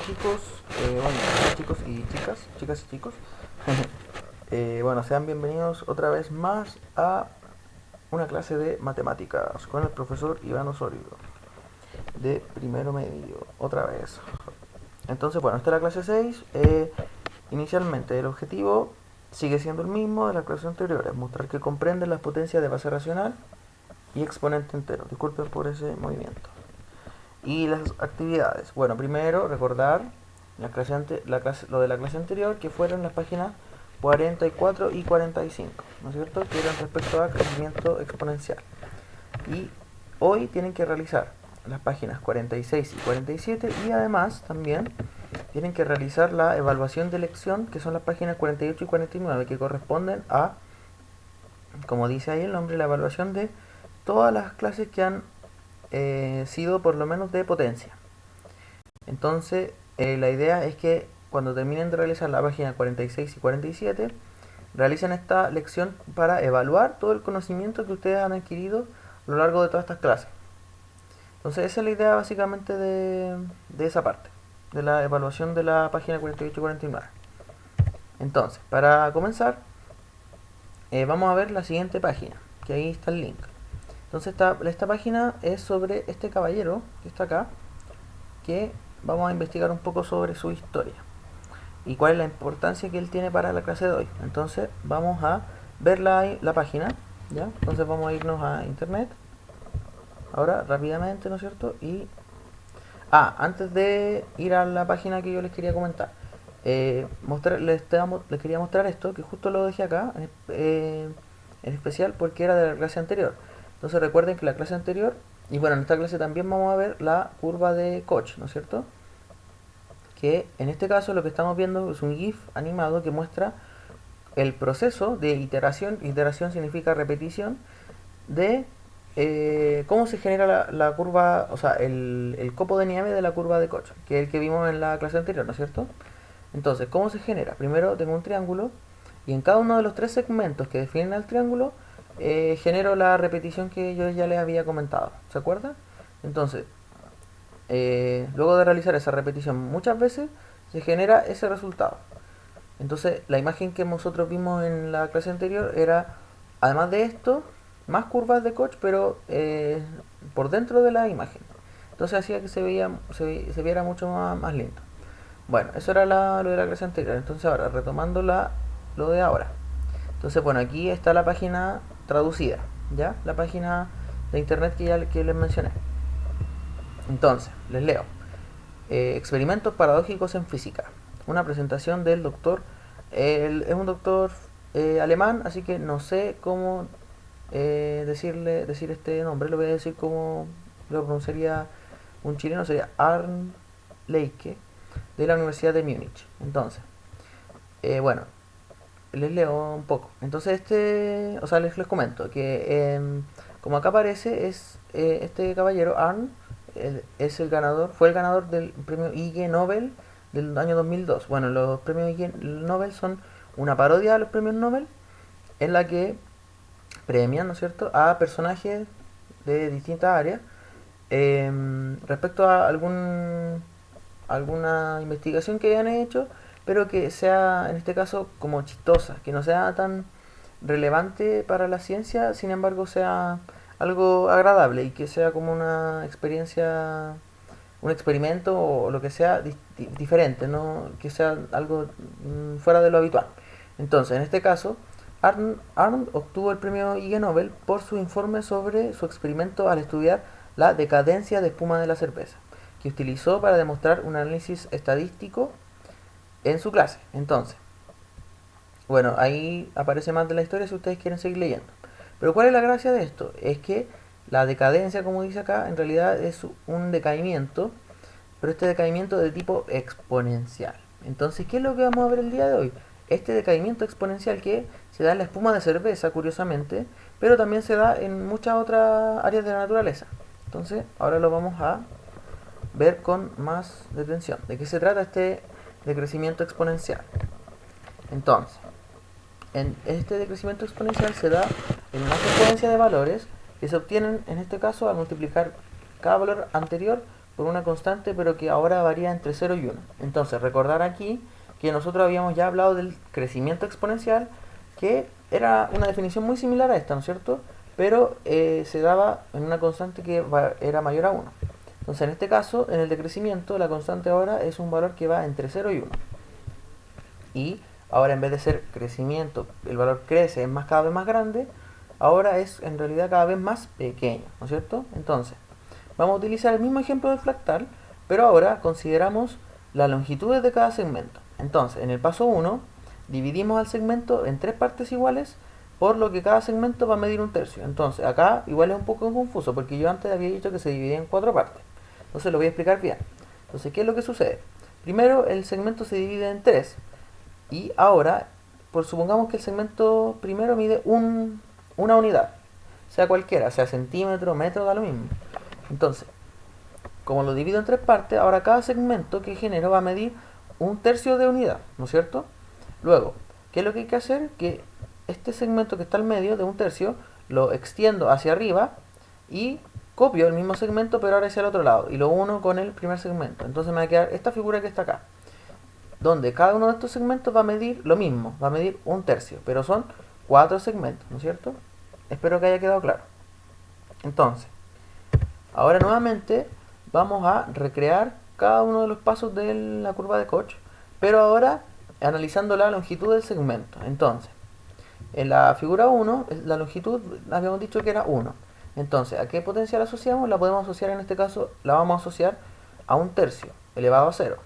chicos, bueno, chicos y chicas y chicos. Bueno, sean bienvenidos otra vez más a una clase de matemáticas con el profesor Iván Osorio, de primero medio, otra vez. Entonces, bueno, esta es la clase 6. Inicialmente el objetivo sigue siendo el mismo de la clase anterior, es mostrar que comprenden las potencias de base racional y exponente entero. Disculpen por ese movimiento. Y las actividades. Bueno, primero recordar lo de la clase anterior, que fueron las páginas 44 y 45, ¿no es cierto? Que eran respecto a crecimiento exponencial. Y hoy tienen que realizar las páginas 46 y 47 y además también tienen que realizar la evaluación de elección, que son las páginas 48 y 49, que corresponden a, como dice ahí el nombre, la evaluación de todas las clases que han sido por lo menos de potencia. Entonces, la idea es que cuando terminen de realizar la página 46 y 47, realicen esta lección para evaluar todo el conocimiento que ustedes han adquirido a lo largo de todas estas clases. Entonces, esa es la idea básicamente de esa parte, de la evaluación de la página 48 y 49. Entonces, para comenzar, vamos a ver la siguiente página, que ahí está el link. Entonces, esta página es sobre este caballero que está acá, que vamos a investigar un poco sobre su historia y cuál es la importancia que él tiene para la clase de hoy. Entonces vamos a ver la página, ¿ya? Entonces vamos a irnos a internet ahora rápidamente, ¿no es cierto? Y antes de ir a la página que yo les quería comentar, les quería mostrar esto, que justo lo dejé acá, en especial porque era de la clase anterior. Entonces recuerden que la clase anterior, y bueno, en esta clase también vamos a ver la curva de Koch, ¿no es cierto? Que en este caso lo que estamos viendo es un GIF animado que muestra el proceso de iteración. Iteración significa repetición de cómo se genera la curva, o sea, el copo de nieve de la curva de Koch, que es el que vimos en la clase anterior, ¿no es cierto? Entonces, ¿cómo se genera? Primero tengo un triángulo y en cada uno de los tres segmentos que definen al triángulo genero la repetición que yo ya les había comentado. ¿Se acuerdan? Entonces, luego de realizar esa repetición muchas veces, se genera ese resultado. Entonces, la imagen que nosotros vimos en la clase anterior era, además de esto, más curvas de Koch, pero por dentro de la imagen. Entonces hacía que se viera mucho más lindo. Bueno, eso era lo de la clase anterior. Entonces ahora, retomando lo de ahora. Entonces, bueno, aquí está la página traducida, ¿ya? La página de internet que les mencioné. Entonces, les leo. Experimentos paradójicos en física. Una presentación del doctor. Él es un doctor alemán, así que no sé cómo decir este nombre. Lo voy a decir como lo pronunciaría un chileno, sería Arn Leike, de la Universidad de Múnich. Entonces, bueno, les leo un poco. Entonces, les comento que como acá aparece, es este caballero, Arn, es fue el ganador del premio Ig Nobel del año 2002. Bueno, los premios Ig Nobel son una parodia a los premios Nobel en la que premian, ¿no es cierto?, a personajes de distintas áreas respecto a alguna investigación que hayan hecho, pero que sea, en este caso, como chistosa, que no sea tan relevante para la ciencia, sin embargo sea algo agradable y que sea como una experiencia, un experimento o lo que sea diferente, no que sea algo fuera de lo habitual. Entonces, en este caso, Arnold obtuvo el premio Ig Nobel por su informe sobre su experimento al estudiar la decadencia de espuma de la cerveza, que utilizó para demostrar un análisis estadístico en su clase. Entonces, bueno, ahí aparece más de la historia si ustedes quieren seguir leyendo. Pero ¿cuál es la gracia de esto? Es que la decadencia, como dice acá, en realidad es un decaimiento, pero este decaimiento de tipo exponencial. Entonces, ¿qué es lo que vamos a ver el día de hoy? Este decaimiento exponencial que se da en la espuma de cerveza, curiosamente, pero también se da en muchas otras áreas de la naturaleza. Entonces, ahora lo vamos a ver con más detención. ¿De qué se trata este decrecimiento exponencial? Entonces, en este decrecimiento exponencial se da en una secuencia de valores que se obtienen en este caso al multiplicar cada valor anterior por una constante, pero que ahora varía entre 0 y 1. Entonces, recordar aquí que nosotros habíamos ya hablado del crecimiento exponencial, que era una definición muy similar a esta, ¿no es cierto? Pero se daba en una constante que era mayor a 1. Entonces, en este caso, en el decrecimiento, la constante ahora es un valor que va entre 0 y 1. Y ahora, en vez de ser crecimiento, el valor crece, es más, cada vez más grande, ahora es en realidad cada vez más pequeño, ¿no es cierto? Entonces, vamos a utilizar el mismo ejemplo del fractal, pero ahora consideramos las longitudes de cada segmento. Entonces, en el paso 1, dividimos al segmento en tres partes iguales, por lo que cada segmento va a medir un tercio. Entonces, acá igual es un poco confuso, porque yo antes había dicho que se dividía en cuatro partes. Entonces, lo voy a explicar bien. Entonces, ¿qué es lo que sucede? Primero, el segmento se divide en tres, y ahora, pues supongamos que el segmento primero mide una unidad, sea cualquiera, sea centímetro, metro, da lo mismo. Entonces, como lo divido en tres partes, ahora cada segmento que genero va a medir un tercio de unidad, ¿no es cierto? Luego, ¿qué es lo que hay que hacer? Que este segmento que está al medio de un tercio lo extiendo hacia arriba y copio el mismo segmento pero ahora hacia el otro lado y lo uno con el primer segmento. Entonces me va a quedar esta figura que está acá, donde cada uno de estos segmentos va a medir lo mismo, va a medir un tercio, pero son cuatro segmentos, ¿no es cierto? Espero que haya quedado claro. Entonces, ahora nuevamente vamos a recrear cada uno de los pasos de la curva de Koch, pero ahora analizando la longitud del segmento. Entonces, en la figura 1, la longitud habíamos dicho que era 1. Entonces, ¿a qué potencia la asociamos? La podemos asociar, en este caso, la vamos a asociar a un tercio elevado a 0.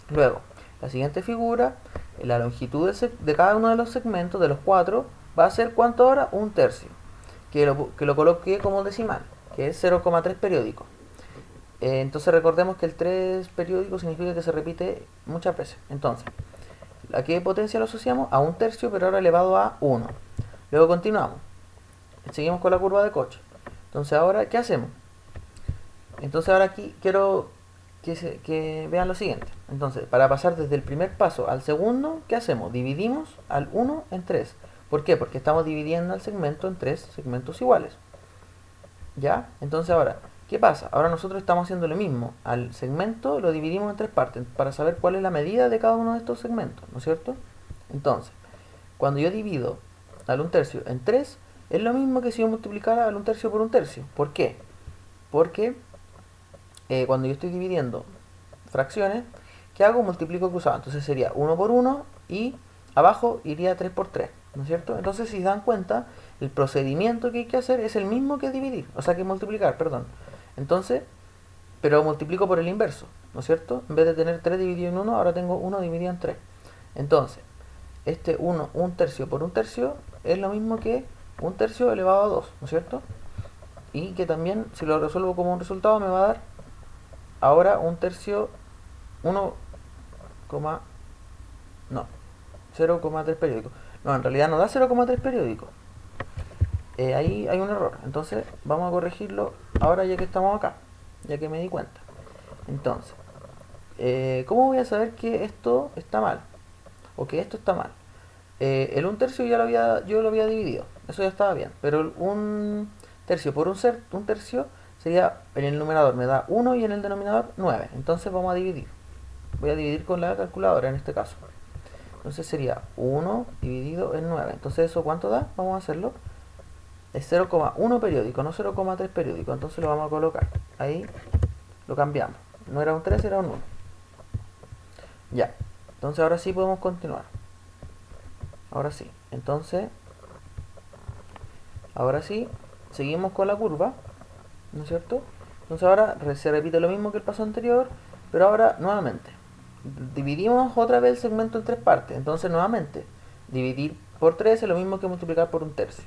Luego, la siguiente figura, la longitud de cada uno de los segmentos, de los cuatro, va a ser ¿cuánto ahora? Un tercio. Que lo coloqué como decimal, que es 0,3 periódico. Entonces recordemos que el 3 periódico significa que se repite muchas veces. Entonces, ¿a qué potencia lo asociamos? A un tercio, pero ahora elevado a 1. Luego continuamos. Seguimos con la curva de Koch. Entonces ahora, ¿qué hacemos? Entonces ahora aquí quiero que vean lo siguiente. Entonces, para pasar desde el primer paso al segundo, ¿qué hacemos? Dividimos al 1 en 3. ¿Por qué? Porque estamos dividiendo el segmento en tres segmentos iguales. ¿Ya? Entonces ahora, ¿qué pasa? Ahora nosotros estamos haciendo lo mismo. Al segmento lo dividimos en tres partes para saber cuál es la medida de cada uno de estos segmentos, ¿no es cierto? Entonces, cuando yo divido al un tercio en 3, es lo mismo que si yo multiplicara al un tercio por un tercio. ¿Por qué? Porque cuando yo estoy dividiendo fracciones, ¿qué hago? Multiplico cruzado. Entonces sería 1 por 1 y abajo iría 3 por 3, ¿no es cierto? Entonces, si se dan cuenta, el procedimiento que hay que hacer es el mismo que dividir, o sea que multiplicar, perdón. Entonces, pero multiplico por el inverso, ¿no es cierto? En vez de tener 3 dividido en 1, ahora tengo 1 dividido en 3. Entonces, este 1, un tercio por un tercio, es lo mismo que un tercio elevado a 2, ¿no es cierto? Y que también, si lo resuelvo como un resultado, me va a dar ahora un tercio, 1, no, 0,3 periódico. No, en realidad no da 0,3 periódico. Ahí hay un error. Entonces vamos a corregirlo ahora ya que estamos acá, ya que me di cuenta. Entonces, ¿cómo voy a saber que esto está mal? O que esto está mal. El un tercio yo lo había dividido. Eso ya estaba bien. Pero un tercio por un tercio sería, en el numerador me da 1 y en el denominador 9. Entonces vamos a dividir. Voy a dividir con la calculadora en este caso. Entonces sería 1 dividido en 9. Entonces eso ¿cuánto da? Vamos a hacerlo. Es 0,1 periódico, no 0,3 periódico. Entonces lo vamos a colocar. Ahí lo cambiamos. No era un 3, era un 1. Ya. Entonces ahora sí podemos continuar. Ahora sí. Entonces, ahora sí, seguimos con la curva, ¿no es cierto? Entonces ahora se repite lo mismo que el paso anterior, pero ahora nuevamente. Dividimos otra vez el segmento en tres partes. Entonces nuevamente, dividir por 3 es lo mismo que multiplicar por un tercio.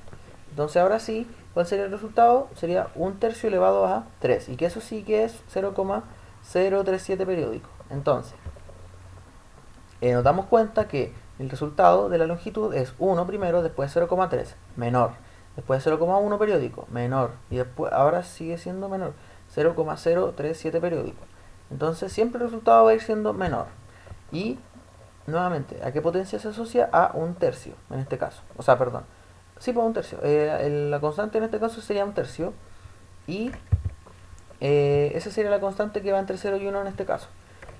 Entonces ahora sí, ¿cuál sería el resultado? Sería un tercio elevado a 3. Y que eso sí que es 0,037 periódico. Entonces, nos damos cuenta que el resultado de la longitud es 1 primero, después 0,3, menor. Después 0,1 periódico, menor. Y después ahora sigue siendo menor, 0,037 periódico. Entonces siempre el resultado va a ir siendo menor. Y nuevamente, ¿a qué potencia se asocia? A un tercio, en este caso. O sea, perdón. Sí, pues un tercio. La constante en este caso sería un tercio. Y esa sería la constante que va entre 0 y 1 en este caso.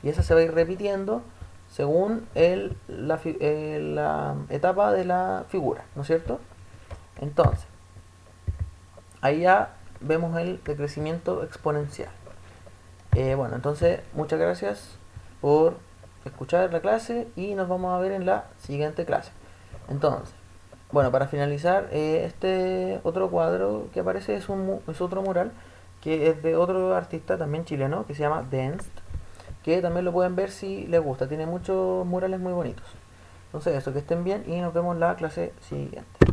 Y esa se va a ir repitiendo según la etapa de la figura, ¿no es cierto? Entonces, ahí ya vemos el decrecimiento exponencial. Bueno, entonces muchas gracias por escuchar la clase y nos vamos a ver en la siguiente clase. Entonces, bueno, para finalizar, este otro cuadro que aparece es otro mural que es de otro artista también chileno que se llama Denst, que también lo pueden ver si les gusta, tiene muchos murales muy bonitos. Entonces eso, que estén bien y nos vemos en la clase siguiente.